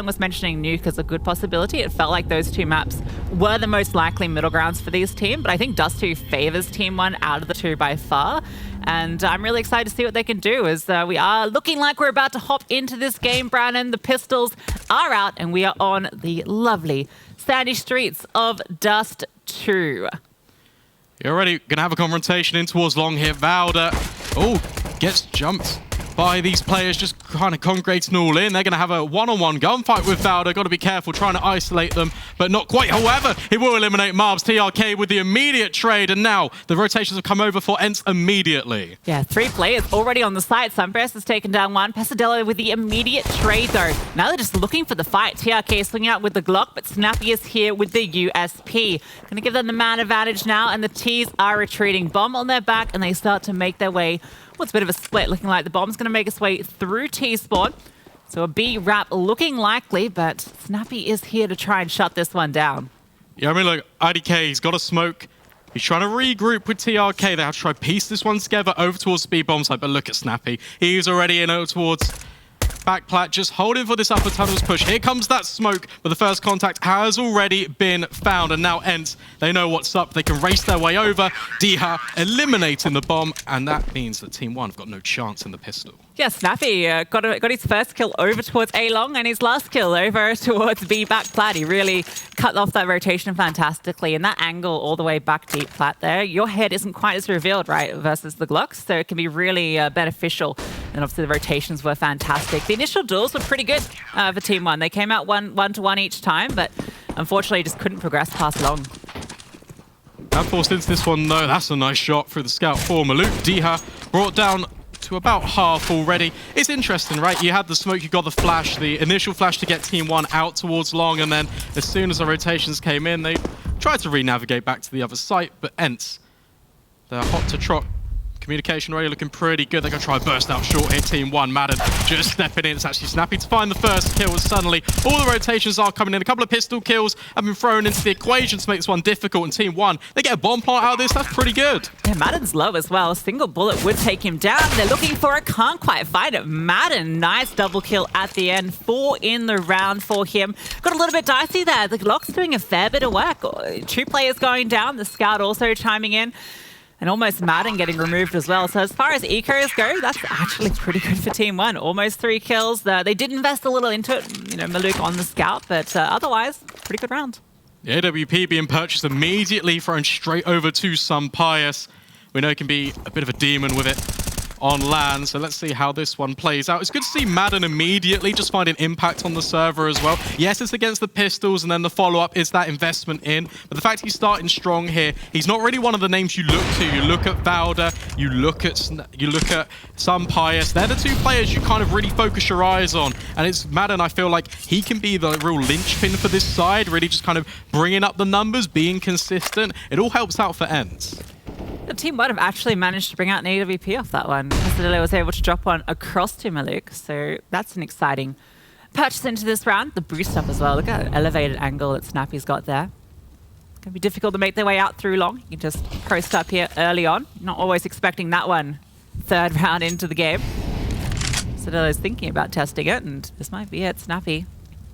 was mentioning Nuke as a good possibility. It felt like those two maps were the most likely middle grounds for these teams, but I think Dust2 favors TeamOne out of the two by far. And I'm really excited to see what they can do, as we are looking like we're about to hop into this game, Brandon. The pistols are out, and we are on the lovely sandy streets of Dust2. You're already going to have a confrontation in towards long here. Valda, gets jumped by these players, just kind of congregating all in. They're going to have a one-on-one gunfight with Valda. Got to be careful trying to isolate them, but not quite. However, he will eliminate Marbs. TRK with the immediate trade, and now the rotations have come over for ENCE immediately. Yeah, 3 players already on the site. Sunburst has taken down one. Pesadillo with the immediate trade, though. Now they're just looking for the fight. TRK is swinging out with the Glock, but Snappy is here with the USP. Going to give them the man advantage now, and the T's are retreating. Bomb on their back, and they start to make their way. Well, it's a bit of a split, looking like the bomb's going to make its way through T-spawn. So a B wrap looking likely, but Snappy is here to try and shut this one down. Yeah, I mean, look, IDK, he's got a smoke. He's trying to regroup with TRK. They have to try to piece this one together over towards the B bomb site, but look at Snappy. He's already in over towards back plat, just holding for this upper tunnels push. Here comes that smoke, but the first contact has already been found, and now ENCE, they know what's up. They can race their way over. Diha eliminating the bomb, and that means that TeamOne have got no chance in the pistol. Yeah, Snappy got his first kill over towards A long, and his last kill over towards B back plat. He really cut off that rotation fantastically, and that angle all the way back deep plat there. Your head isn't quite as revealed, right, versus the Glocks, so it can be really beneficial. And obviously the rotations were fantastic. The initial duels were pretty good for TeamOne. They came out one to one each time, but unfortunately just couldn't progress past long. That forced into this one, though. That's a nice shot through the scout for Maluk. Diha brought down to about half already. It's interesting, right? You had the smoke, you got the flash, the initial flash to get TeamOne out towards long, and then as soon as the rotations came in, they tried to re-navigate back to the other site, but ENCE, they're hot to trot. Communication already looking pretty good. They're going to try and burst out short here. TeamOne, Madden just stepping in. It's actually Snappy to find the first kill, and suddenly all the rotations are coming in. A couple of pistol kills have been thrown into the equation to make this one difficult, and TeamOne, they get a bomb plant out of this. That's pretty good. Yeah, Madden's low as well. A single bullet would take him down. They're looking for it. Can't quite find it. Madden, nice double kill at the end. 4 in the round for him. Got a little bit dicey there. The Glock's doing a fair bit of work. 2 players going down. The Scout also chiming in. And almost Madden getting removed as well. So as far as ecos go, that's actually pretty good for TeamOne. Almost 3 kills. They did invest a little into it. You know, Maluk on the Scout, but otherwise, pretty good round. The AWP being purchased immediately, thrown straight over to some Pius. We know he can be a bit of a demon with it on land, so let's see how this one plays out. It's good to see Madden immediately just finding impact on the server as well. Yes, it's against the pistols, and then the follow-up is that investment in, but the fact he's starting strong here, he's not really one of the names you look to. You look at Valda, you look at some Pius. They're the 2 players you kind of really focus your eyes on, and it's Madden. I feel like he can be the real linchpin for this side, really just kind of bringing up the numbers, being consistent. It all helps out for ENCE. The TeamOne have actually managed to bring out an AWP off that one. Pesadillo was able to drop one across to Maluk, so that's an exciting purchase into this round. The boost up as well. Look at that elevated angle that Snappy's got there. It's going to be difficult to make their way out through long. You can just post up here early on. Not always expecting that one 3rd round into the game. Pesadillo's thinking about testing it, and this might be it. Snappy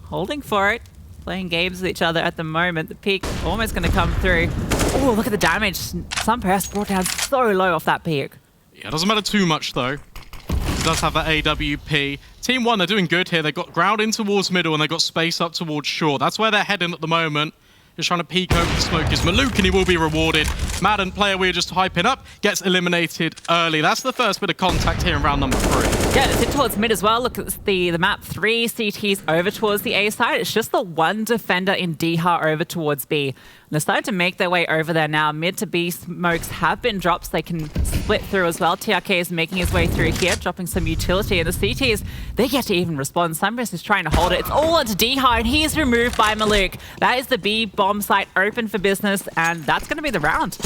holding for it. Playing games with each other at the moment. The peak almost going to come through. Oh, look at the damage. Sunburst brought down so low off that peak. Yeah, it doesn't matter too much, though. It does have that AWP. TeamOne, they're doing good here. They've got ground in towards middle, and they've got space up towards short. That's where they're heading at the moment. Just trying to peek over the smoke is Maluk, and he will be rewarded. Madden, player we're just hyping up, gets eliminated early. That's the first bit of contact here in round number 3. Yeah, it's in towards mid as well. Look at the map. 3 CTs over towards the A side. It's just the 1 defender in DH over towards B. And they're starting to make their way over there now. Mid to B smokes have been dropped. So they can split through as well. TRK is making his way through here, dropping some utility. And the CTs, they get to even respond. Sunburst is trying to hold it. It's all onto DH, and he is removed by Maluk. That is the B bomb site open for business, and that's going to be the round.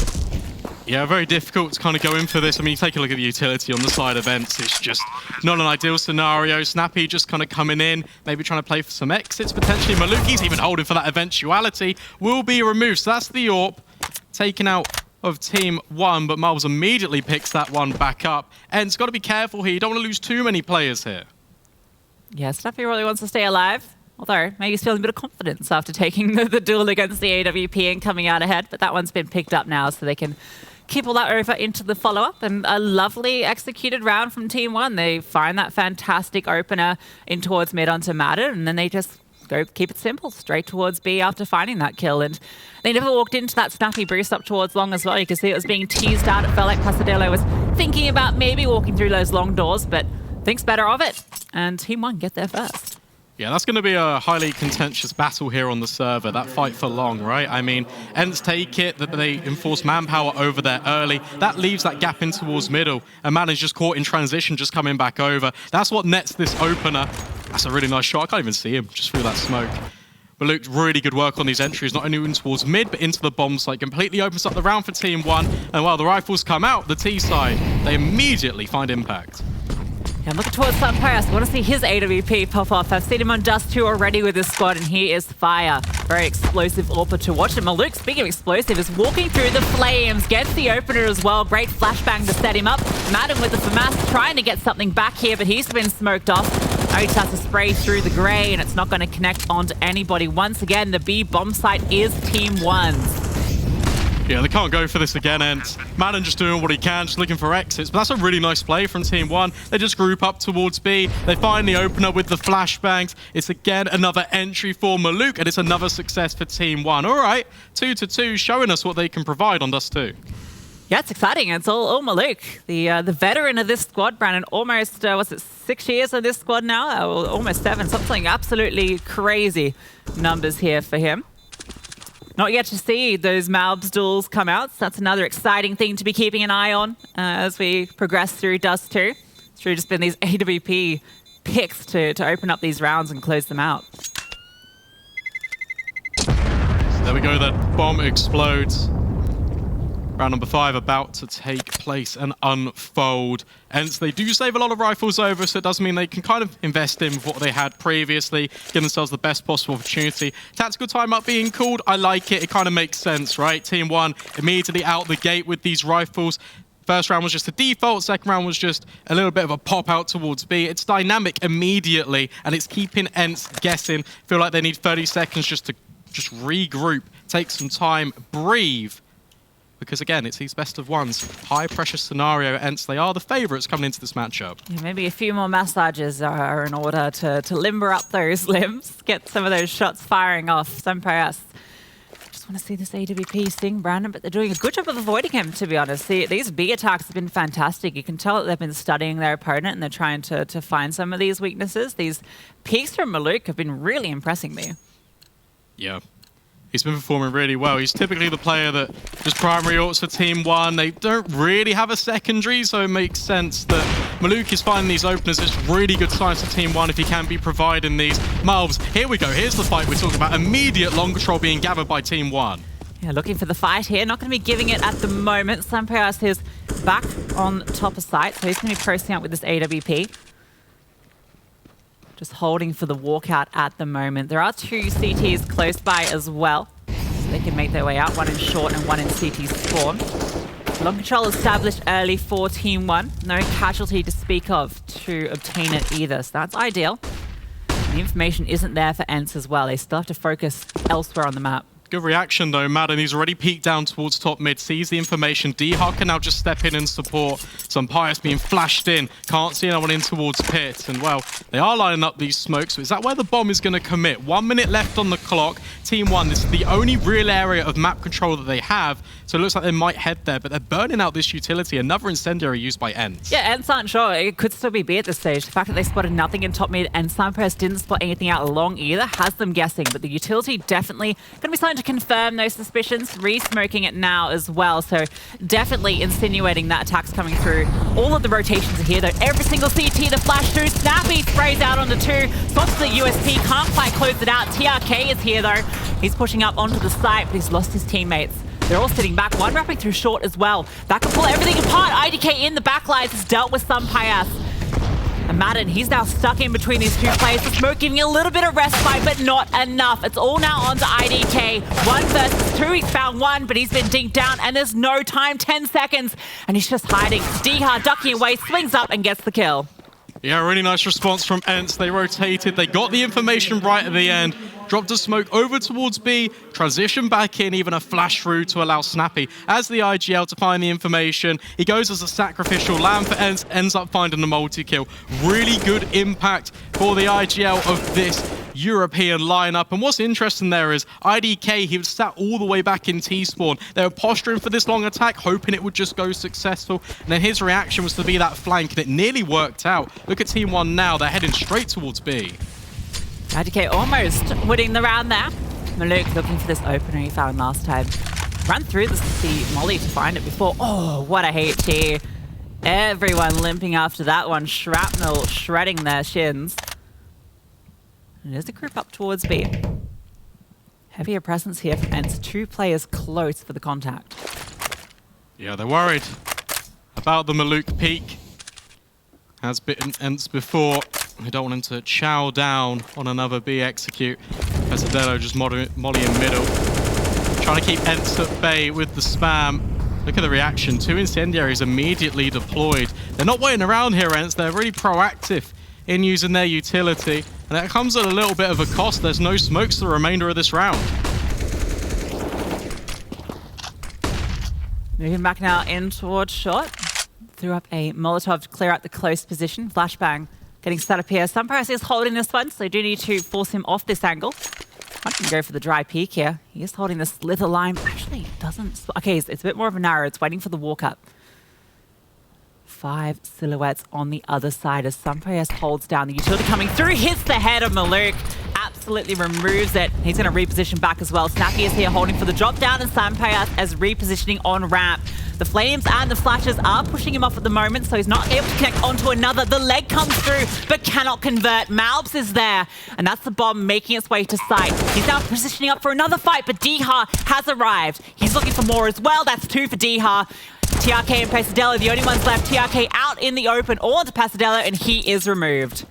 Yeah, very difficult to kind of go in for this. I mean, you take a look at the utility on the side of ENCE. It's just not an ideal scenario. Snappy just kind of coming in, maybe trying to play for some exits, potentially. Maluki's even holding for that eventuality. Will be removed. So that's the AWP taken out of TeamOne, but Marbles immediately picks that one back up. ENCE got to be careful here. You don't want to lose too many players here. Yeah, Snappy really wants to stay alive. Although, maybe he's feeling a bit of confidence after taking the duel against the AWP and coming out ahead. But that one's been picked up now, so they can keep all that over into the follow-up. And a lovely executed round from TeamOne. They find that fantastic opener in towards mid onto Madden, and then they just go keep it simple, straight towards B after finding that kill. And they never walked into that snappy boost up towards long as well. You can see it was being teased out. It felt like Pasadelo was thinking about maybe walking through those long doors, but thinks better of it. And TeamOne get there first. Yeah, that's going to be a highly contentious battle here on the server, that fight for long, right? I mean, ENCE take it, that they enforce manpower over there early. That leaves that gap in towards middle. And man is just caught in transition, just coming back over. That's what nets this opener. That's a really nice shot. I can't even see him, just through that smoke. But Luke, really good work on these entries, not only in towards mid, but into the bomb site. Completely opens up the round for TeamOne. And while the rifles come out, the T side, they immediately find impact. Yeah, I'm looking towards Sunpias. I want to see his AWP pop off. I've seen him on Dust2 already with his squad, and he is fire. Very explosive AWP to watch. And Maluk, speaking of explosive, is walking through the flames, gets the opener as well. Great flashbang to set him up. Madden with the FAMAS trying to get something back here, but he's been smoked off. Now he starts to spray through the grey, and it's not going to connect onto anybody. Once again, the B bomb site is TeamOne's. Yeah, they can't go for this again, ENCE. Madden just doing what he can, just looking for exits. But that's a really nice play from TeamOne. They just group up towards B. They find the opener with the flashbangs. It's again another entry for Maluk, and it's another success for TeamOne. All right, 2-2, showing us what they can provide on Dust2. Yeah, it's exciting. It's all Maluk, the veteran of this squad, Brandon. Almost, what's it, 6 years of this squad now? Almost 7. Something absolutely crazy numbers here for him. Not yet to see those Malbs duels come out. So that's another exciting thing to be keeping an eye on as we progress through Dust2. It's really just been these AWP picks to open up these rounds and close them out. There we go, that bomb explodes. Round number 5 about to take place and unfold. ENCE, they do save a lot of rifles over, so it does mean they can kind of invest in what they had previously, give themselves the best possible opportunity. Tactical timeout being called, I like it. It kind of makes sense, right? TeamOne immediately out the gate with these rifles. First round was just a default, second round was just a little bit of a pop out towards B. It's dynamic immediately, and it's keeping ENCE guessing. Feel like they need 30 seconds just to regroup, take some time, breathe. Because again, it's these best of ones. High pressure scenario, ENCE, they are the favourites coming into this matchup. Yeah, maybe a few more massages are in order to limber up those limbs, get some of those shots firing off. Sunpias. Just want to see this AWP sting, Brandon, but they're doing a good job of avoiding him, to be honest. These B attacks have been fantastic. You can tell that they've been studying their opponent and they're trying to find some of these weaknesses. These peaks from Maluk have been really impressing me. Yeah. He's been performing really well. He's typically the player that just primary ults for Team1. They don't really have a secondary, so it makes sense that Maluk is finding these openers. It's really good signs for Team1 if he can be providing these. Malbs, here we go. Here's the fight we're talking about. Immediate long control being gathered by Team1. Yeah, looking for the fight here. Not going to be giving it at the moment. Sunpias is back on top of site, so he's going to be posting out with this AWP. Just holding for the walkout at the moment. There are 2 CTs close by as well, so they can make their way out. One in short and one in CT spawn. Long control established early for TeamOne. No casualty to speak of to obtain it either, so that's ideal. And the information isn't there for ENCE as well. They still have to focus elsewhere on the map. Good reaction though, Madden. He's already peeked down towards top mid, sees the information. D-Hawk can now just step in and support. Sunpias being flashed in. Can't see anyone in towards pit. And well, they are lining up these smokes. So is that where the bomb is going to commit? 1 minute left on the clock. Team1, this is the only real area of map control that they have. So it looks like they might head there, but they're burning out this utility. Another incendiary used by ENCE. Yeah, ENCE aren't sure. It could still be B at this stage. The fact that they spotted nothing in top mid and Sunpias didn't spot anything out long either has them guessing. But the utility definitely going to be starting to confirm those suspicions, re-smoking it now as well. So definitely insinuating that attack's coming through. All of the rotations are here though. Every single CT, the flash through, Snappy sprays out onto 2. Spots the USP, can't quite close it out. TRK is here though. He's pushing up onto the site, but he's lost his teammates. They're all sitting back. One wrapping through short as well. That can pull everything apart. IDK in the backlines has dealt with Sunpias. And Madden, he's now stuck in between these 2 players. The smoke giving a little bit of respite, but not enough. It's all now onto IDK. 1 versus 2. He's found 1, but he's been dinked down, and there's no time. 10 seconds, and he's just hiding. D-Hard ducking away, swings up, and gets the kill. Yeah, really nice response from ENCE. They rotated, they got the information right at the end, dropped a smoke over towards B, transition back in, even a flash through to allow Snappy as the IGL to find the information. He goes as a sacrificial lamb for ENCE, ends up finding the multi-kill. Really good impact for the IGL of this European lineup. And what's interesting there is IDK, he was sat all the way back in T-spawn. They were posturing for this long attack, hoping it would just go successful. And then his reaction was to be that flank, and it nearly worked out. Look at TeamOne now, they're heading straight towards B. IDK almost winning the round there. Maluk looking for this opener he found last time. Ran through the molly to find it before. Oh, what a HT. Everyone limping after that one. Shrapnel shredding their shins. And there's a group up towards B. Heavier presence here for ENCE. 2 players close for the contact. Yeah, they're worried about the Maluk peak. Has bitten ENCE before. They don't want him to chow down on another B execute. Pesadillo just molly in middle. Trying to keep ENCE at bay with the spam. Look at the reaction. 2 incendiaries immediately deployed. They're not waiting around here, ENCE. They're really proactive in using their utility. And that comes at a little bit of a cost. There's no smokes the remainder of this round. Moving back now in towards short. Threw up a Molotov to clear out the close position. Flashbang getting set up here. Sunpress is holding this one, so they do need to force him off this angle. I can go for the dry peek here. He is holding the slither line. Actually, it doesn't. Okay, it's a bit more of a narrow. It's waiting for the walk up. 5 silhouettes on the other side as Sunpress holds down the utility coming through. Hits the head of Maluk. Absolutely removes it. He's going to reposition back as well. Snappy is here holding for the drop down, and Sunpress as repositioning on ramp. The flames and the flashes are pushing him off at the moment, so he's not able to connect onto another. The leg comes through, but cannot convert. Malbs is there, and that's the bomb making its way to site. He's now positioning up for another fight, but Diha has arrived. He's looking for more as well. That's 2 for Diha. TRK and Pesadillo, the only ones left. TRK out in the open, all onto Pesadillo, and he is removed.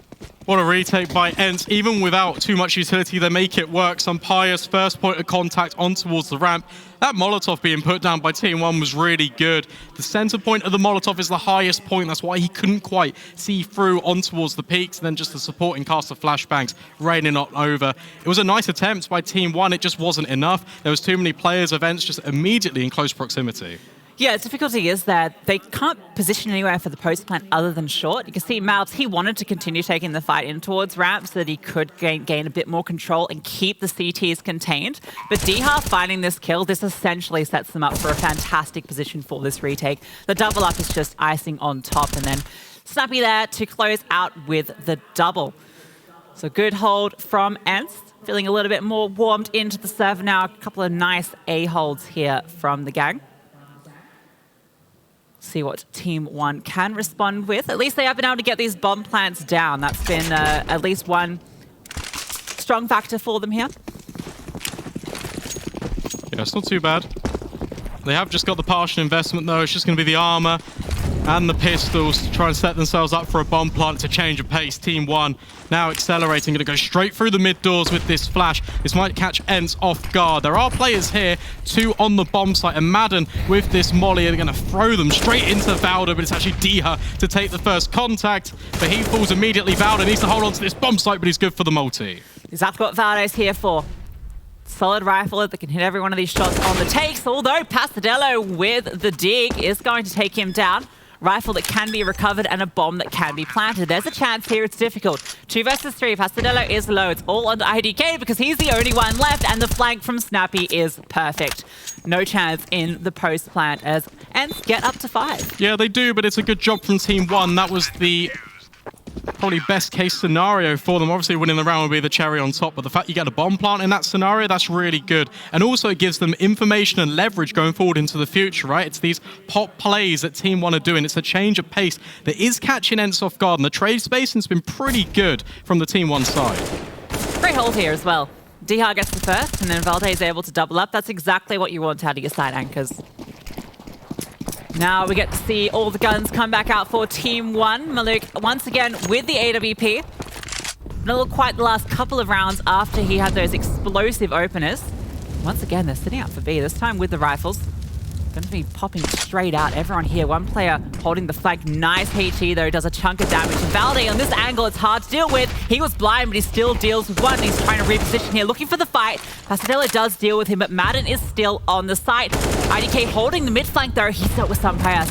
What a retake by ENCE. Even without too much utility, they make it work. Some pious first point of contact on towards the ramp. That Molotov being put down by TeamOne was really good. The center point of the Molotov is the highest point. That's why he couldn't quite see through on towards the peaks. And then just the supporting cast of flashbangs raining on over. It was a nice attempt by TeamOne. It just wasn't enough. There was too many players of ENCE just immediately in close proximity. Yeah, the difficulty is that they can't position anywhere for the post plant other than short. You can see Malbs, he wanted to continue taking the fight in towards ramp so that he could gain a bit more control and keep the CTs contained. But Diha finding this kill, this essentially sets them up for a fantastic position for this retake. The double up is just icing on top, and then Snappy there to close out with the double. So good hold from ENCE. Feeling a little bit more warmed into the server now. A couple of nice A holds here from the gang. See what TeamOne can respond with. At least they have been able to get these bomb plants down. That's been at least one strong factor for them here. Yeah, it's not too bad. They have just got the partial investment though. It's just going to be the armor and the pistols to try and set themselves up for a bomb plant to change of pace. TeamOne now accelerating, going to go straight through the mid doors with this flash. This might catch ENCE off guard. There are players here, 2 on the bomb site, and Madden with this molly are going to throw them straight into Valda, but it's actually Diha to take the first contact, but he falls immediately. Valda needs to hold on to this bomb site, but he's good for the multi. Exactly what Valda's here for. Solid rifle that can hit every one of these shots on the takes, although Pesadillo with the dig is going to take him down. Rifle that can be recovered and a bomb that can be planted. There's a chance here. It's difficult. 2 versus 3. Pesadillo is low. It's all under IDK because he's the only one left, and the flank from Snappy is perfect. No chance in the post plant as ENCE get up to 5. Yeah, they do, but it's a good job from TeamOne. That was the probably best case scenario for them. Obviously winning the round would be the cherry on top, but the fact you get a bomb plant in that scenario, that's really good. And also it gives them information and leverage going forward into the future, right? It's these pop plays that TeamOne are doing. It's a change of pace that is catching ENCE off guard, and the trade spacing's been pretty good from the TeamOne side. Great hold here as well. Diha gets the first, and then Valde is able to double up. That's exactly what you want out of your side anchors. Now we get to see all the guns come back out for TeamOne. Maluk once again with the AWP. Not look quite the last couple of rounds after he had those explosive openers. Once again, they're sitting out for B, this time with the rifles. Going to be popping straight out. Everyone here, one player holding the flank. Nice HE though, does a chunk of damage. And Valde on this angle, it's hard to deal with. He was blind, but he still deals with one. He's trying to reposition here, looking for the fight. Pasadella does deal with him, but Madden is still on the site. IDK holding the mid flank though. He's dealt with some chaos.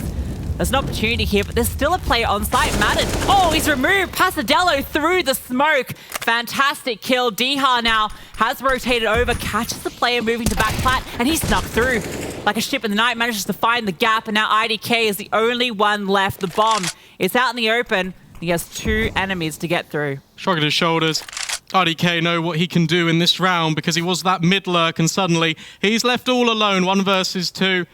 There's an opportunity here, but there's still a player on site. Madden. Oh, he's removed. Pasadello through the smoke. Fantastic kill. Diha now has rotated over, catches the player moving to back plat, and he snuck through. Like a ship in the night, manages to find the gap, and now IDK is the only one left. The bomb is out in the open. He has 2 enemies to get through. Shrugging his shoulders. IDK know what he can do in this round because he was that mid lurk, and suddenly he's left all alone. 1 versus 2.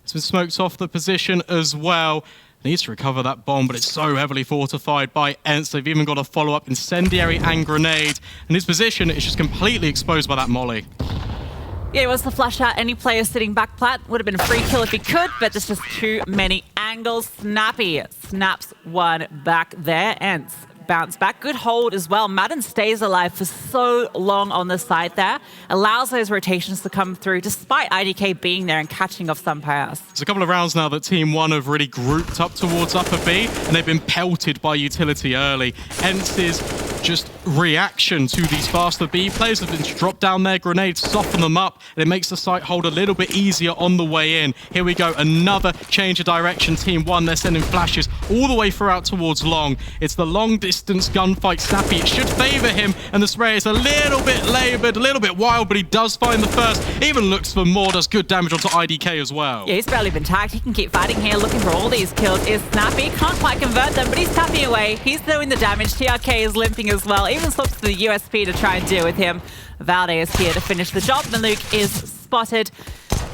It's been smoked off the position as well. Needs to recover that bomb, but it's so heavily fortified by ENCE. They've even got a follow-up incendiary and grenade. And his position is just completely exposed by that molly. Yeah, it was the flash out. Any player sitting back plat would have been a free kill if he could, but there's just too many angles. Snappy snaps one back there. ENCE bounce back. Good hold as well. Madden stays alive for so long on the side there. Allows those rotations to come through despite IDK being there and catching off some pass. There's a couple of rounds now that TeamOne have really grouped up towards upper B, and they've been pelted by utility early. ENCE's just reaction to these faster B players have been to drop down their grenades, soften them up, and it makes the site hold a little bit easier on the way in. Here we go, another change of direction. TeamOne, they're sending flashes all the way throughout towards long. It's the long distance gunfight. Snappy, it should favor him, and the spray is a little bit labored, a little bit wild, but he does find the first. Even looks for more, does good damage onto IDK as well. Yeah, he's barely been tagged. He can keep fighting here, looking for all these kills. Is Snappy, can't quite convert them, but he's tapping away. He's doing the damage. TRK is limping as well. Even swaps to the USP to try and deal with him. Valde is here to finish the job. Maluk is spotted.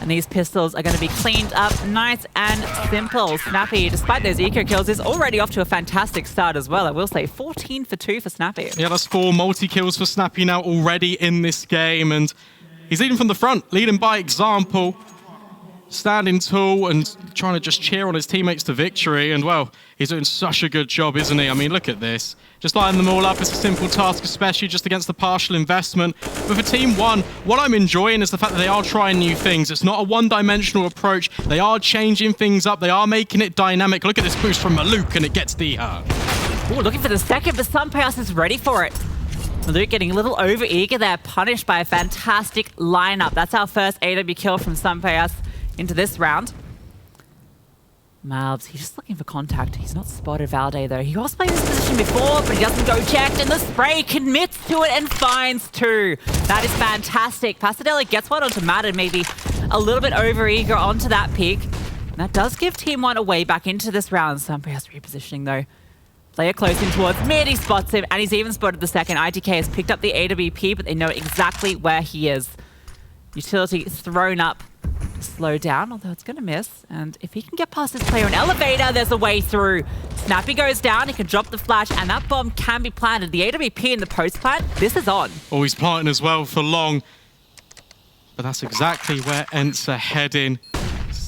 And these pistols are going to be cleaned up nice and simple. Snappy, despite those eco kills, is already off to a fantastic start as well. I will say 14 for 2 for Snappy. Yeah, that's 4 multi-kills for Snappy now already in this game. And he's leading from the front, leading by example. Standing tall and trying to just cheer on his teammates to victory. And, well, he's doing such a good job, isn't he? I mean, look at this. Just lining them all up is a simple task, especially just against the partial investment. But for TeamOne, what I'm enjoying is the fact that they are trying new things. It's not a one-dimensional approach. They are changing things up. They are making it dynamic. Look at this boost from Maluk, and it gets Diha. Oh, looking for the second, but Sunpass is ready for it. Maluk getting a little over-eager there, punished by a fantastic lineup. That's our first AW kill from Sunpass into this round. Malbs, he's just looking for contact. He's not spotted Valde though. He was playing this position before, but he doesn't go checked, and the spray commits to it and finds 2. That is fantastic. Pasadella gets one onto Madden, maybe a little bit over-eager onto that peak. And that does give TeamOne a way back into this round. Somebody has repositioning though. Player close in towards mid, he spots him, and he's even spotted the second. IDK has picked up the AWP, but they know exactly where he is. Utility thrown up. Slow down, although it's going to miss. And if he can get past this player in elevator, there's a way through. Snappy goes down, he can drop the flash, and that bomb can be planted. The AWP in the post plant, this is on. Oh, he's planting as well for long. But that's exactly where ENCE are heading.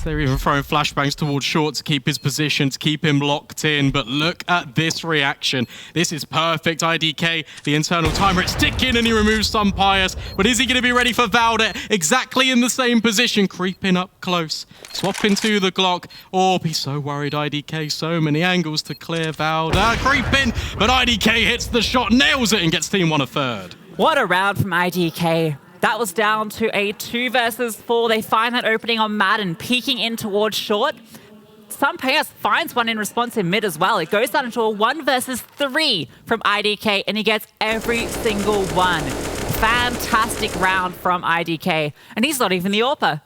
They're even throwing flashbangs towards short to keep his position, to keep him locked in. But look at this reaction. This is perfect. IDK, the internal timer, it's ticking, and he removes some Pius. But is he going to be ready for Valde? Exactly in the same position, creeping up close. Swapping to the Glock. Oh, he's so worried, IDK. So many angles to clear Valde. Creeping, but IDK hits the shot, nails it, and gets TeamOne a third. What a round from IDK. That was down to a 2 versus 4. They find that opening on Madden, peeking in towards short. Sunpass finds one in response in mid as well. It goes down into a 1 versus 3 from IDK, and he gets every single one. Fantastic round from IDK. And he's not even the AWPer.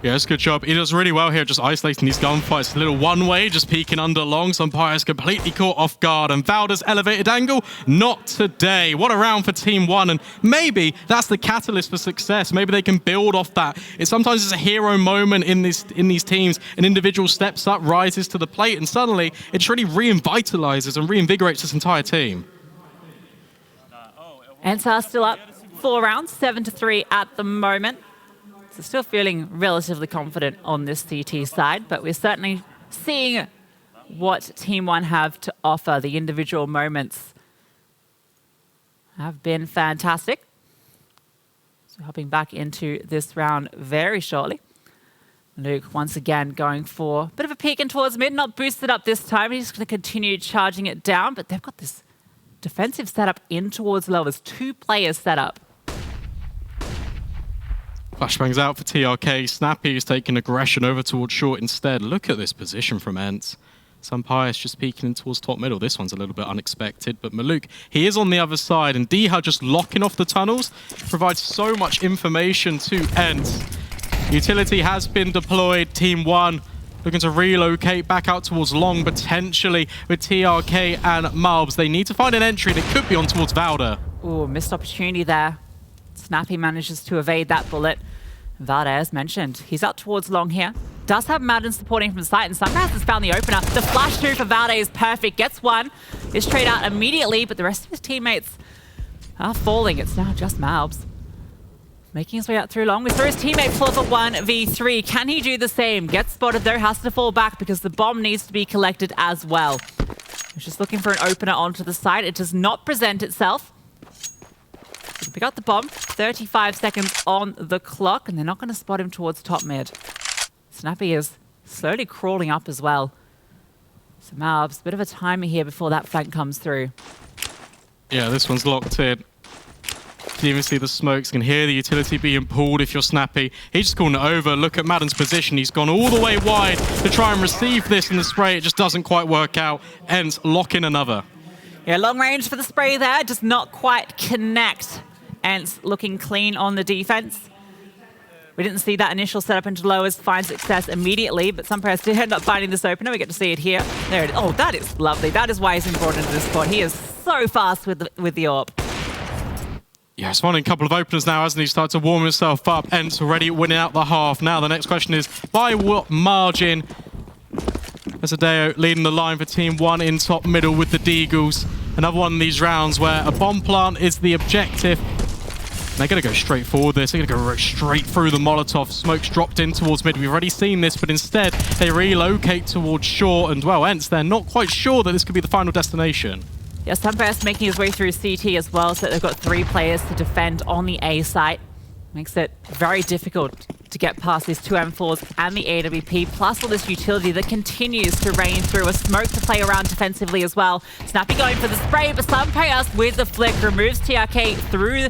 Yeah, it's a good job. He does really well here, just isolating these gunfights. A little one-way, just peeking under long. Sunpire's completely caught off guard. And Valde's elevated angle, not today. What a round for TeamOne. And maybe that's the catalyst for success. Maybe they can build off that. Sometimes it's a hero moment in these teams. An individual steps up, rises to the plate, and suddenly it just really revitalizes and reinvigorates this entire team. ENCE are still up 4 rounds, 7-3 at the moment. So still feeling relatively confident on this CT side, but we're certainly seeing what TeamOne have to offer. The individual moments have been fantastic. So hopping back into this round very shortly. Luke once again going for a bit of a peek in towards mid, not boosted up this time. He's going to continue charging it down, but they've got this defensive setup in towards low. There's 2 players set up. Flashbangs out for TRK. Snappy is taking aggression over towards short instead. Look at this position from ENCE. Pius just peeking in towards top middle. This one's a little bit unexpected, but Maluk, he is on the other side, and Diha just locking off the tunnels provides so much information to ENCE. Utility has been deployed. TeamOne looking to relocate back out towards long, potentially with TRK and Malbs. They need to find an entry that could be on towards Valda. Ooh, missed opportunity there. Snappy manages to evade that bullet. Valda, as mentioned, he's out towards long here. Does have Madden supporting from the site, and Sunrise has found the opener. The flash through for Valda is perfect. Gets one. Is straight out immediately, but the rest of his teammates are falling. It's now just Malbs. Making his way out through long. We saw his teammate pull up a 1v3. Can he do the same? Gets spotted though, has to fall back because the bomb needs to be collected as well. He's just looking for an opener onto the side. It does not present itself. Pick up the bomb. 35 seconds on the clock, and they're not going to spot him towards top mid. Snappy is slowly crawling up as well. So Malbs, a bit of a timer here before that flank comes through. Yeah, this one's locked in. You can even see the smokes. You can hear the utility being pulled if you're Snappy. He's just calling it over. Look at Madden's position. He's gone all the way wide to try and receive this in the spray. It just doesn't quite work out. ENCE lock in another. Yeah, long range for the spray there. Does not quite connect. ENCE looking clean on the defense. We didn't see that initial setup into lowers find success immediately, but some players did end up finding this opener. We get to see it here. There it is. Oh, that is lovely. That is why he's been brought into this squad. He is so fast with the AWP. Yeah, he's finding a couple of openers now, hasn't he? Started to warm himself up. ENCE already winning out the half. Now the next question is, by what margin? Asadeo leading the line for TeamOne in top middle with the Deagles. Another one of these rounds where a bomb plant is the objective. They're going to go straight forward this. They're going to go straight through the Molotov. Smoke's dropped in towards mid. We've already seen this, but instead they relocate towards short. And, well, ENCE, they're not quite sure that this could be the final destination. Yeah, Sunburst making his way through CT as well, so they've got 3 players to defend on the A site. Makes it very difficult to get past these 2 M4s and the AWP, plus all this utility that continues to rain through. A smoke to play around defensively as well. Snappy going for the spray, but Sunburst with the flick removes TRK through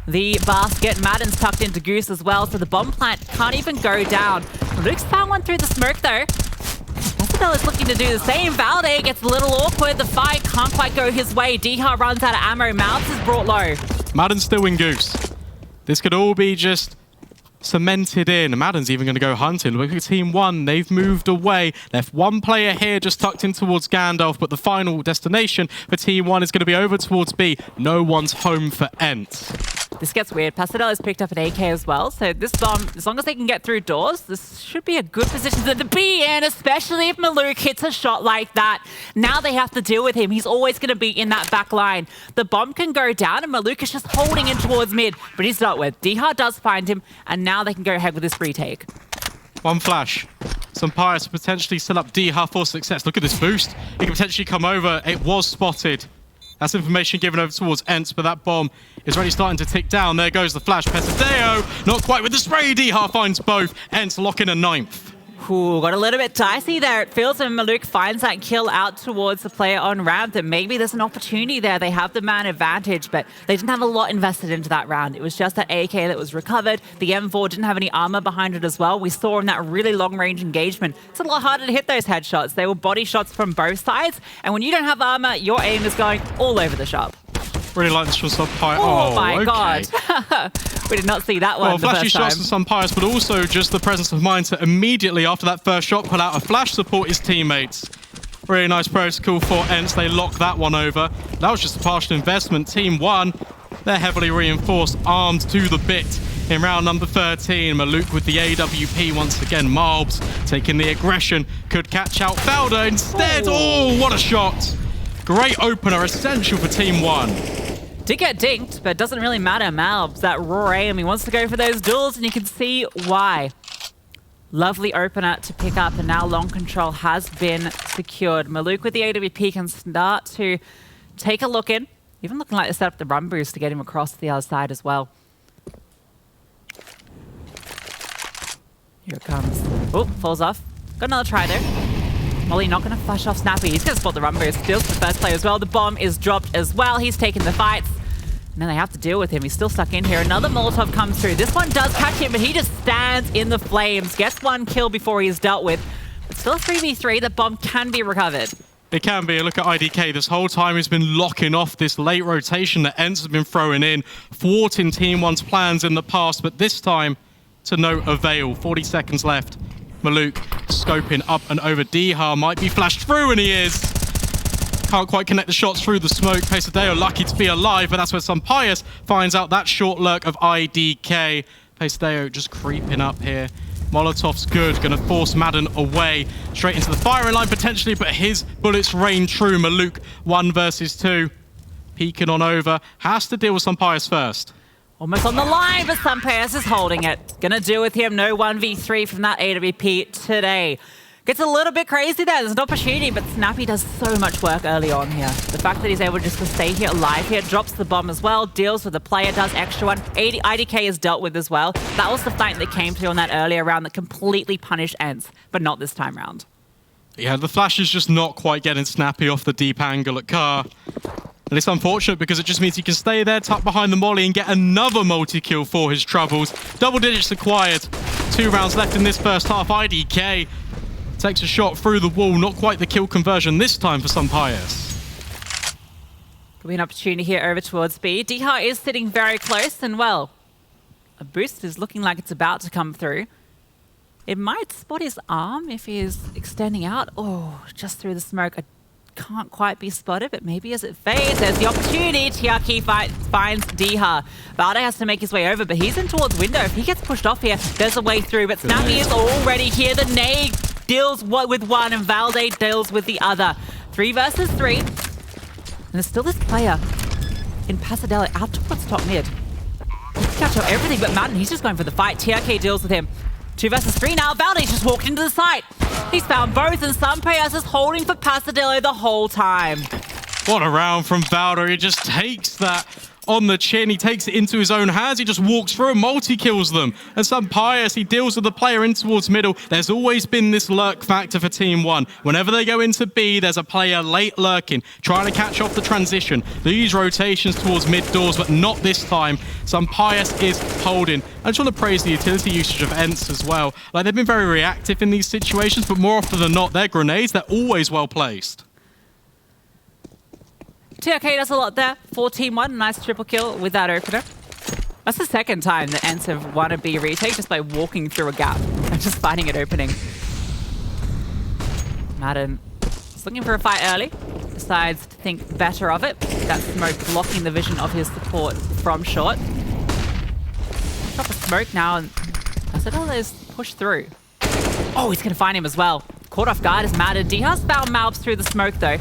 the basket. Madden's tucked into Goose as well, so the bomb plant can't even go down. Luke's found one through the smoke though. Pastel is looking to do the same. Valde gets a little awkward. The fight can't quite go his way. Diha runs out of ammo. Malbs is brought low. Madden's still in Goose. This could all be just cemented in. Madden's even going to go hunting. Look at TeamOne. They've moved away. Left 1 player here just tucked in towards Gandalf, but the final destination for TeamOne is going to be over towards B. No one's home for ENCE. This gets weird. Pastel has picked up an AK as well, so this bomb, as long as they can get through doors, this should be a good position to be in, especially if Maluk hits a shot like that. Now they have to deal with him. He's always going to be in that back line. The bomb can go down, and Maluk is just holding in towards mid, but he's not with. Diha does find him, and now they can go ahead with this retake. 1 flash. Pius potentially set up Diha for success. Look at this boost. He can potentially come over. It was spotted. That's information given over towards ENCE, but that bomb is already starting to tick down. There goes the flash. Pesadeo, not quite with the spray. Diha finds both. ENCE lock in a 9th. Ooh, got a little bit dicey there. It feels when Maluk finds that kill out towards the player on ramp that maybe there's an opportunity there. They have the man advantage, but they didn't have a lot invested into that round. It was just that AK that was recovered. The M4 didn't have any armor behind it as well. We saw in that really long-range engagement, it's a lot harder to hit those headshots. They were body shots from both sides, and when you don't have armor, your aim is going all over the shop. Really like this from Pius. Oh my okay. God. We did not see that one. Well, flashy shots from Pius, but also just the presence of mind to immediately after that first shot pull out a flash, support his teammates. Really nice protocol for ENCE. They lock that one over. That was just a partial investment. TeamOne, they're heavily reinforced, armed to the bit. In round number 13, Maluk with the AWP once again. Malbs taking the aggression, could catch out Valda instead. Oh, what a shot. Great opener, essential for TeamOne. Did get dinked, but it doesn't really matter. Malbs, that raw aim, he wants to go for those duels, and you can see why. Lovely opener to pick up, and now long control has been secured. Maluk with the AWP can start to take a look in. Even looking like they set up the run boost to get him across to the other side as well. Here it comes. Oh, falls off. Got another try there. Molly not going to flash off Snappy. He's going to spot the run boost. Deals the first player as well. The bomb is dropped as well. He's taken the fights. And then they have to deal with him. He's still stuck in here. Another Molotov comes through. This one does catch him, but he just stands in the flames. Gets one kill before he's dealt with. But still a 3v3. The bomb can be recovered. It can be. Look at IDK. This whole time he's been locking off this late rotation that ENCE has been throwing in, thwarting TeamOne's plans in the past, but this time to no avail. 40 seconds left. Maluk scoping up and over. Dihar might be flashed through, and he is. Can't quite connect the shots through the smoke. Pesadeo lucky to be alive, but that's where Sampayas finds out that short lurk of IDK. Pesadeo just creeping up here. Molotov's good, gonna force Madden away. Straight into the firing line potentially, but his bullets rain true. Maluk 1 versus 2. Peeking on over. Has to deal with Sampayas first. Almost on the line, but Sampayas is holding it. Gonna deal with him. No 1v3 from that AWP today. Gets a little bit crazy there. There's an opportunity, but Snappy does so much work early on here. The fact that he's able just to stay here alive here, drops the bomb as well, deals with the player, does extra one. IDK is dealt with as well. That was the fight that came through on that earlier round that completely punished ENCE, but not this time round. Yeah, the flash is just not quite getting Snappy off the deep angle at Car. And it's unfortunate because it just means he can stay there, tuck behind the molly, and get another multi-kill for his troubles. Double digits acquired. 2 rounds left in this first half. IDK takes a shot through the wall. Not quite the kill conversion this time for Sampayas. Could be an opportunity here over towards B. Dihar is sitting very close, and well, a boost is looking like it's about to come through. It might spot his arm if he is extending out. Oh, just through the smoke. I can't quite be spotted, but maybe as it fades, there's the opportunity. TRK finds Dihar. Valde has to make his way over, but he's in towards window. If he gets pushed off here, there's a way through, but Snappy is already here. The nade deals with one, and Valde deals with the other. 3 versus 3. And there's still this player in Pasadena out towards top mid. He can catch up everything but Madden. He's just going for the fight. TRK deals with him. 2 versus 3 now. Valde's just walked into the site. He's found both, and Sampayas is holding for Pasadena the whole time. What a round from Valde. He just takes that on the chin. He takes it into his own hands. He just walks through and multi-kills them. And Sampayas, he deals with the player in towards middle. There's always been this lurk factor for TeamOne. Whenever they go into B, there's a player late lurking, trying to catch off the transition. These rotations towards mid doors, but not this time. Sampayas is holding. I just want to praise the utility usage of ENCE as well. Like, they've been very reactive in these situations, but more often than not, their grenades, they're always well placed. TRK does a lot there for TeamOne. Nice triple kill with that opener. That's the second time that ENCE have won a B retake just by walking through a gap and just finding it opening. Madden is looking for a fight early. Decides to think better of it. That smoke blocking the vision of his support from short. Drop a smoke now, and Pasadena is pushed through. Oh, he's going to find him as well. Caught off guard is Madden. Dihar's found Malps through the smoke though.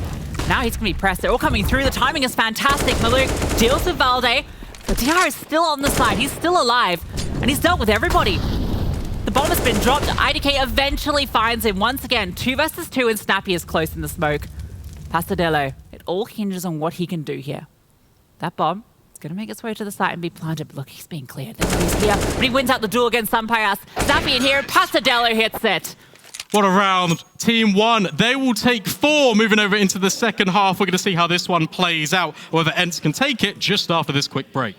Now he's going to be pressed. They're all coming through. The timing is fantastic. Maluk deals with Valde, but Dihar is still on the side. He's still alive, and he's dealt with everybody. The bomb has been dropped. IDK eventually finds him once again. 2 versus 2, and Snappy is close in the smoke. Pasadena, it all hinges on what he can do here. That bomb is going to make its way to the site and be planted. But look, he's being cleared. He's here, but he wins out the duel against Sampayas. Snappy in here, and Pasadena hits it. What a round. TeamOne, they will take 4 moving over into the second half. We're going to see how this one plays out, whether ENCE can take it just after this quick break.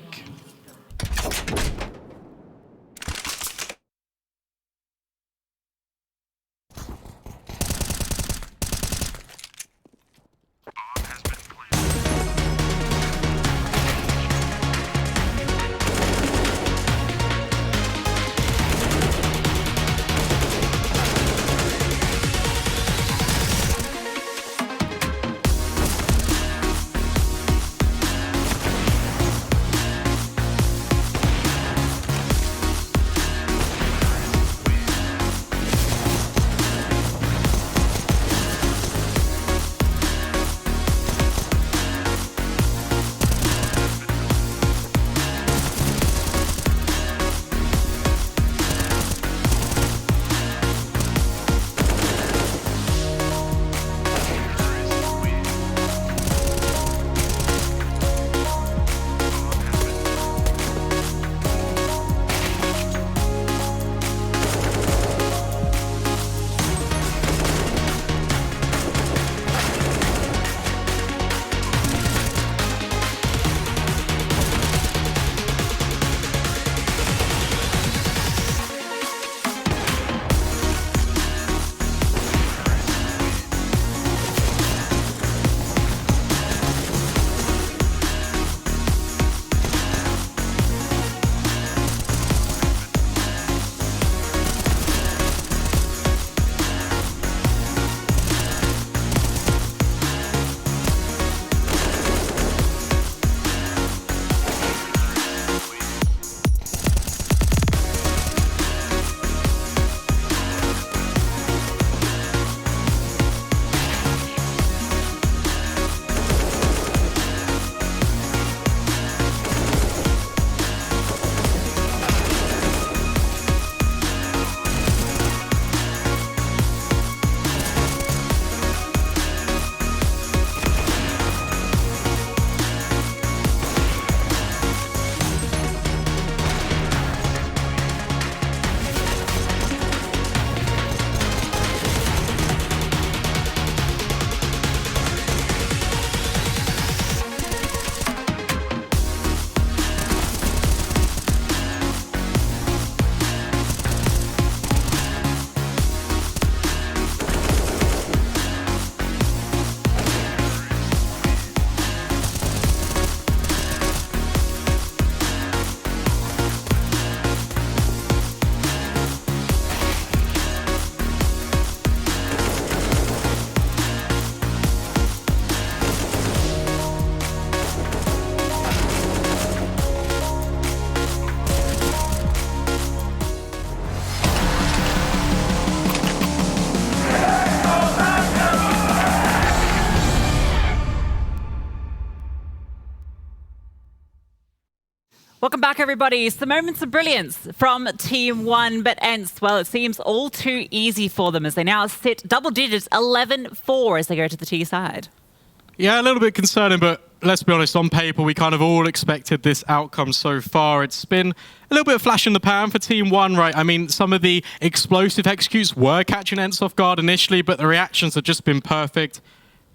Welcome back, everybody. Some moments of brilliance from TeamOne, but ENCE, well, it seems all too easy for them as they now sit double digits, 11-4 as they go to the T side. Yeah, a little bit concerning, but let's be honest, on paper, we kind of all expected this outcome so far. It's been a little bit of flash in the pan for TeamOne, right? I mean, some of the explosive executes were catching ENCE off guard initially, but the reactions have just been perfect.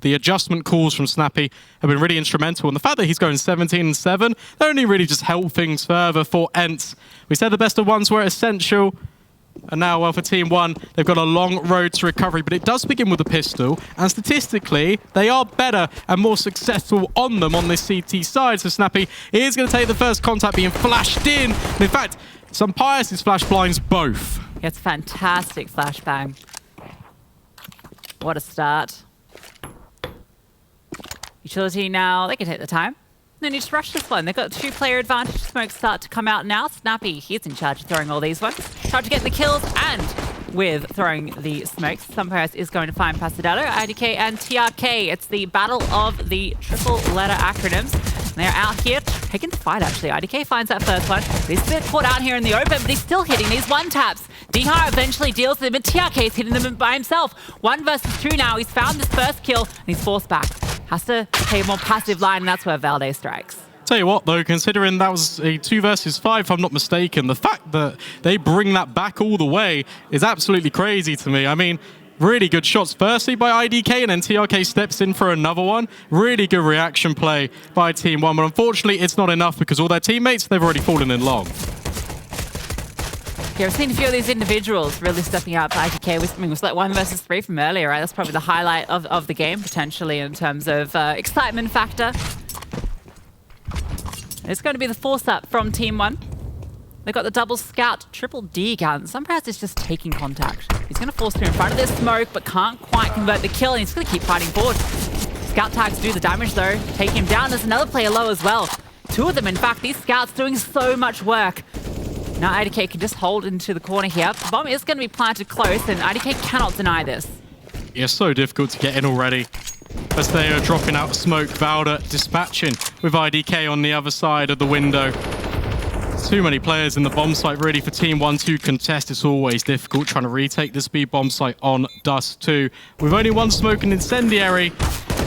The adjustment calls from Snappy have been really instrumental. And the fact that he's going 17-7, they only really just help things further for ENCE. We said the best of ones were essential. And now, well, for TeamOne, they've got a long road to recovery, but it does begin with a pistol. And statistically, they are better and more successful on them on this CT side. So Snappy is going to take the first contact being flashed in. And in fact, some Pius' flash blinds both. It's fantastic flashbang. What a start. Utility now, they can take the time. No need to rush this one. They've got 2-player advantage. Smokes start to come out now. Snappy, he's in charge of throwing all these ones. Trying to get the kills and with throwing the smokes. Sunparis is going to find Pasadello, IDK and TRK. It's the battle of the triple letter acronyms. And they're out here taking the fight, actually. IDK finds that first one. He's a bit caught out here in the open, but he's still hitting these one-taps. Dihar eventually deals with them, and TRK is hitting them by himself. 1 versus 2 now. He's found this first kill, and he's forced back. Has to play a more passive line, and that's where Valde strikes. Tell you what, though, considering that was a 2 versus 5, if I'm not mistaken, the fact that they bring that back all the way is absolutely crazy to me. I mean, really good shots, firstly by IDK, and then TRK steps in for another one. Really good reaction play by TeamOne, but unfortunately, it's not enough because all their teammates, they've already fallen in long. Yeah, we've seen a few of these individuals really stepping up. IDK was like 1 versus 3 from earlier, right? That's probably the highlight of the game, potentially, in terms of excitement factor. It's going to be the force up from TeamOne. They've got the double scout, triple D gun. Sunparis is just taking contact. He's going to force through in front of this smoke, but can't quite convert the kill, and he's going to keep fighting forward. Scout tags do the damage, though. Take him down. There's another player low as well. 2 of them, in fact. These scouts doing so much work. Now IDK can just hold into the corner here. The bomb is going to be planted close, and IDK cannot deny this. Yeah, so difficult to get in already. As they are dropping out smoke, Valde dispatching with IDK on the other side of the window. Too many players in the bomb site really for TeamOne to contest. It's always difficult trying to retake the speed bomb site on Dust2. With only 1 smoke and incendiary,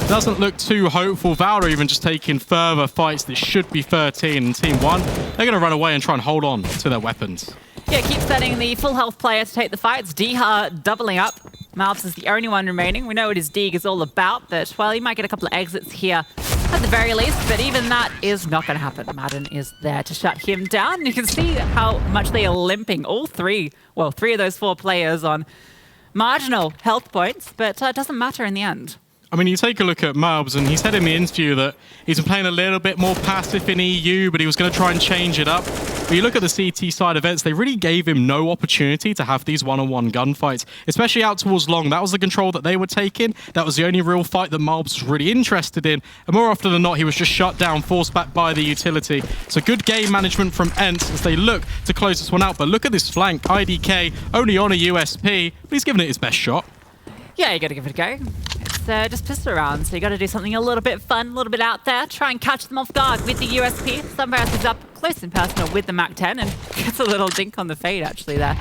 doesn't look too hopeful. Valde even just taking further fights that should be 13. And TeamOne, they're going to run away and try and hold on to their weapons. Yeah, keep setting the full health player to take the fights. Dihar doubling up. Malps is the only one remaining. We know what his dig is all about, but, well, he might get a couple of exits here at the very least, but even that is not going to happen. Madden is there to shut him down. You can see how much they are limping. All 3 of those 4 players on marginal health points, but it doesn't matter in the end. I mean, you take a look at Marbs, and he said in the interview that he's been playing a little bit more passive in EU, but he was going to try and change it up. But you look at the CT side events, they really gave him no opportunity to have these one-on-one gunfights, especially out towards long. That was the control that they were taking. That was the only real fight that Marbs was really interested in. And more often than not, he was just shut down, forced back by the utility. So good game management from ENCE as they look to close this one out. But look at this flank. IDK only on a USP, but he's giving it his best shot. Yeah, you got to give it a go. It's just pistol round, so you got to do something a little bit fun, a little bit out there. Try and catch them off guard with the USP. Sunparis is up close and personal with the MAC-10 and gets a little dink on the fade, actually, there.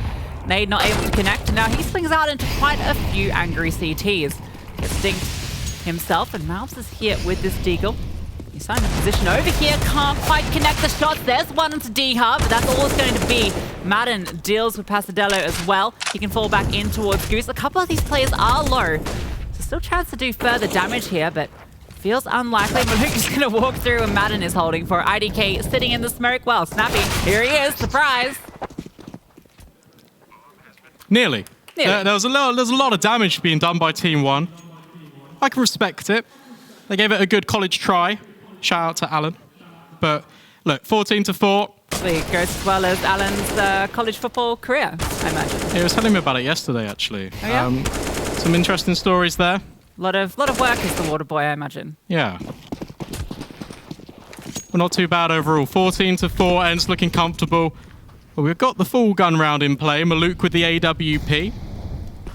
Nade not able to connect, and now he swings out into quite a few angry CTs. Gets dinked himself, and Malps is here with this deagle. He's found a position over here, can't quite connect the shots. There's one into Dihar, but that's all it's going to be. Madden deals with Pasadello as well. He can fall back in towards Goose. A couple of these players are low. So still chance to do further damage here, but feels unlikely. Maluk is going to walk through, and Madden is holding for IDK sitting in the smoke. Well, Snappy, here he is, surprise. Nearly. There's a lot of damage being done by TeamOne. I can respect it. They gave it a good college try. Shout out to Alan. But look, 14-4. It goes as well as Alan's college football career, I imagine. He was telling me about it yesterday, actually. Oh, yeah? Some interesting stories there. A lot of work as the water boy, I imagine. Yeah. Well, not too bad overall. 14-4, ENCE looking comfortable. Well, we've got the full gun round in play. Maluk with the AWP.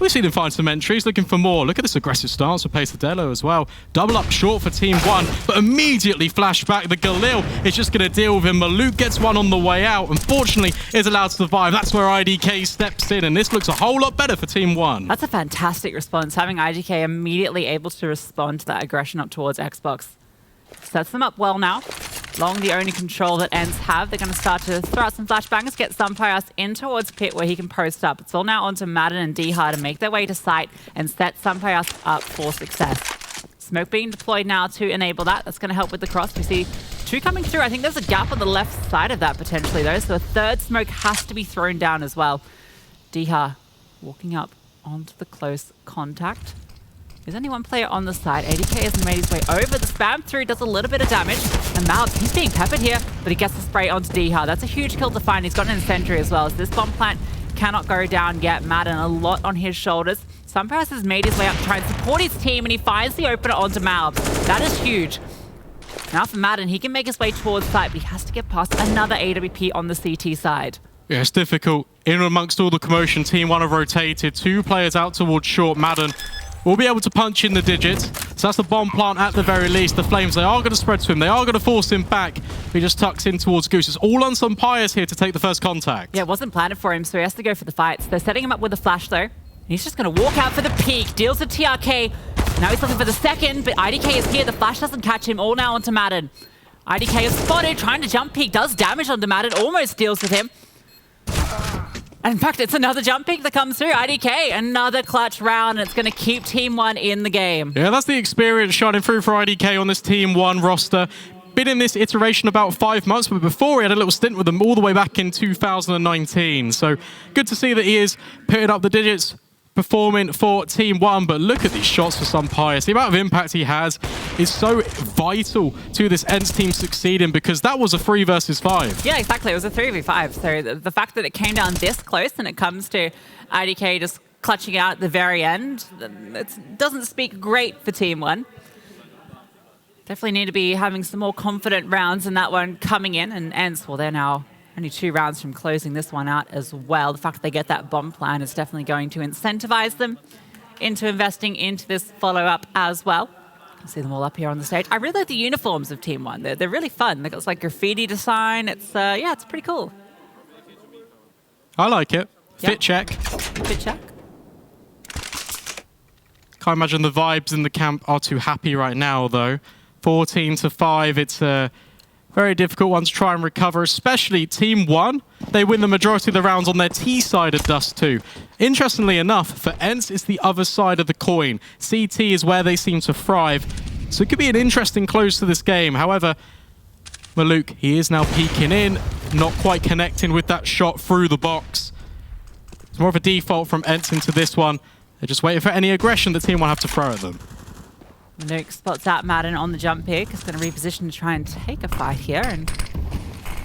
We've seen him find some entries, looking for more. Look at this aggressive stance for Pesadelo as well. Double up short for TeamOne, but immediately flash back. The Galil is just going to deal with him. Maluk gets one on the way out. Unfortunately, is allowed to survive. That's where IDK steps in, and this looks a whole lot better for TeamOne. That's a fantastic response, having IDK immediately able to respond to that aggression up towards Xbox. Sets them up well now. Long the only control that ENCE have. They're going to start to throw out some flashbangs, get Sunfirehouse in towards Pit where he can post up. It's all now onto Madden and Dha to make their way to site and set Sunfirehouse up for success. Smoke being deployed now to enable that. That's going to help with the cross. We see two coming through. I think there's a gap on the left side of that potentially though, so a third smoke has to be thrown down as well. Dha walking up onto the close contact. There's only one player on the side. ADK has made his way over. The spam through does a little bit of damage. And Malps, he's being peppered here, but he gets the spray onto Dha. That's a huge kill to find. He's got an incendiary as well. So this bomb plant cannot go down yet. Madden, a lot on his shoulders. Sunpass has made his way up to try and support his team, and he finds the opener onto Malps. That is huge. Now for Madden, he can make his way towards site, but he has to get past another AWP on the CT side. Yeah, it's difficult. In amongst all the commotion, TeamOne have rotated. Two players out towards short. Madden will be able to punch in the digits. So that's the bomb plant at the very least. The flames, they are going to spread to him. They are going to force him back. He just tucks in towards Goose. It's all on some Pius here to take the first contact. Yeah, it wasn't planned for him, so he has to go for the fights. They're setting him up with a flash, though. He's just going to walk out for the peek. Deals with TRK. Now he's looking for the second, but IDK is here. The flash doesn't catch him. All now onto Madden. IDK is spotted, trying to jump peek. Does damage onto Madden. Almost deals with him. And in fact, it's another jump peek that comes through. IDK, another clutch round, and it's going to keep TeamOne in the game. Yeah, that's the experience shining through for IDK on this TeamOne roster. Been in this iteration about 5 months, but before he had a little stint with them all the way back in 2019. So good to see that he is putting up the digits, performing for TeamOne, but look at these shots for some Pius. The amount of impact he has is so vital to this ENCE team succeeding, because that was a 3 versus 5. Yeah, exactly. It was a 3v5. So the fact that it came down this close and it comes to IDK just clutching out at the very end, it doesn't speak great for TeamOne. Definitely need to be having some more confident rounds in that one coming in, and ENCE, well, they're now only 2 rounds from closing this one out as well. The fact that they get that bomb plan is definitely going to incentivize them into investing into this follow-up as well. You can see them all up here on the stage. I really like the uniforms of TeamOne. They're really fun. They've got this like graffiti design. It's yeah, it's pretty cool. I like it. Yep. Fit check. Fit check. Can't imagine the vibes in the camp are too happy right now, though. 14-5. It's a very difficult one to try and recover, especially TeamOne. They win the majority of the rounds on their T side of Dust2. Interestingly enough, for ENCE, it's the other side of the coin. CT is where they seem to thrive. So it could be an interesting close to this game. However, Maluk, he is now peeking in, not quite connecting with that shot through the box. It's more of a default from ENCE into this one. They're just waiting for any aggression that TeamOne have to throw at them. Nuke spots out Madden on the jump pick. He's going to reposition to try and take a fight here. And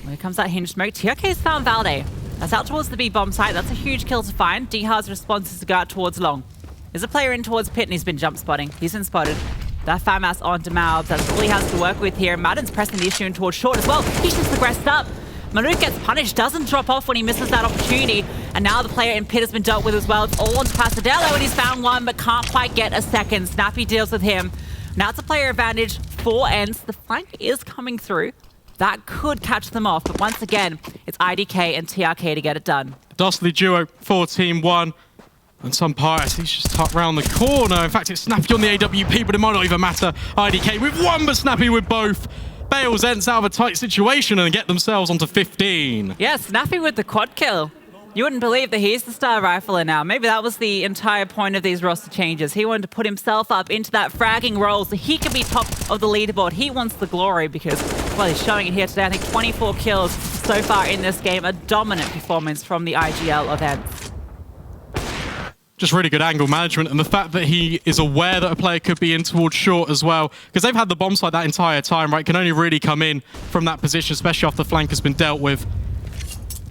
when it comes that hinge smoke, TRK's found Valde. That's out towards the B bomb site. That's a huge kill to find. Dha's response is to go out towards long. There's a player in towards Pit, and he's been jump spotting. He's been spotted. That FAMAS onto Malbs. That's all he has to work with here. Madden's pressing the issue in towards short as well. He's just progressed up. Maluk gets punished, doesn't drop off when he misses that opportunity. And now the player in Pit has been dealt with as well. It's all onto Pasadelo, and he's found one, but can't quite get a second. Snappy deals with him. Now it's a player advantage for ENCE. The flank is coming through. That could catch them off, but once again, it's IDK and TRK to get it done. Dustly duo for TeamOne. And some Pius, he's just tucked round the corner. In fact, it's Snappy on the AWP, but it might not even matter. IDK with one, but Snappy with both. Bails ENCE out of a tight situation and get themselves onto 15. Yeah, Snappy with the quad kill. You wouldn't believe that he's the star rifler now. Maybe that was the entire point of these roster changes. He wanted to put himself up into that fragging role so he can be top of the leaderboard. He wants the glory because, well, he's showing it here today. I think 24 kills so far in this game. A dominant performance from the IGL of ENCE. Just really good angle management, and the fact that he is aware that a player could be in towards short as well, because they've had the bomb site that entire time, right? Can only really come in from that position, especially after the flank has been dealt with.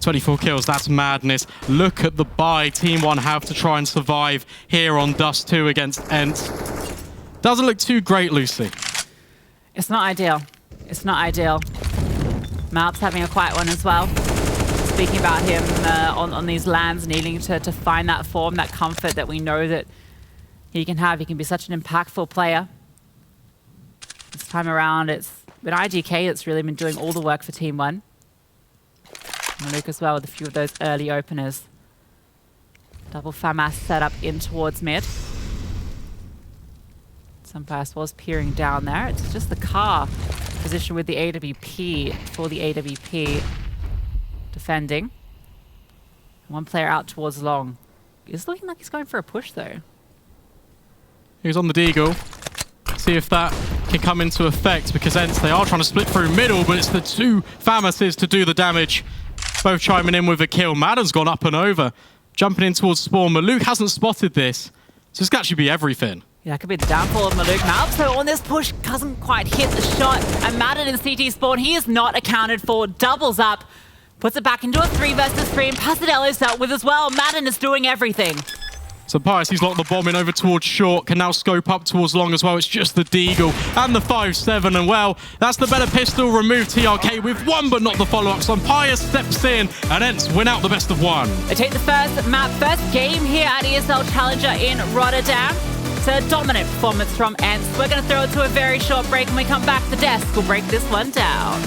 24 kills, that's madness. Look at the buy TeamOne have to try and survive here on Dust2 against ENCE. Doesn't look too great, Lucy. It's not ideal. It's not ideal. Malp's having a quiet one as well. speaking about him on these lands, needing to find that form, that comfort that we know that he can have. He can be such an impactful player. This time around, it's been IGK that's really been doing all the work for TeamOne. Luke as well with a few of those early openers. Double FAMAS set up in towards mid. Sunpass was peering down there. It's just the car position with the AWP for the AWP defending. One player out towards long. It's looking like he's going for a push though. He's on the Deagle. See if that can come into effect, because ENCE, they are trying to split through middle, but it's the two FAMASes to do the damage. Both chiming in with a kill. Madden's gone up and over. Jumping in towards spawn. Maluk hasn't spotted this. So this could actually be everything. Yeah, that could be the downfall of Maluk. Malpso on this push doesn't quite hit the shot. And Madden in CT spawn, he is not accounted for. Doubles up. Puts it back into a 3 versus 3. And Pasadello's dealt with as well. Madden is doing everything. So Pius, he's locked the bomb in over towards short, can now scope up towards long as well. It's just the Deagle and the 5-7, and well, that's the better pistol. Remove TRK with one, but not the follow-up. So Pius steps in, and ENCE win out the best of one. They take the first map, first game here at ESL Challenger in Rotterdam. It's a dominant performance from ENCE. We're going to throw it to a very short break. When we come back, the desk will break this one down.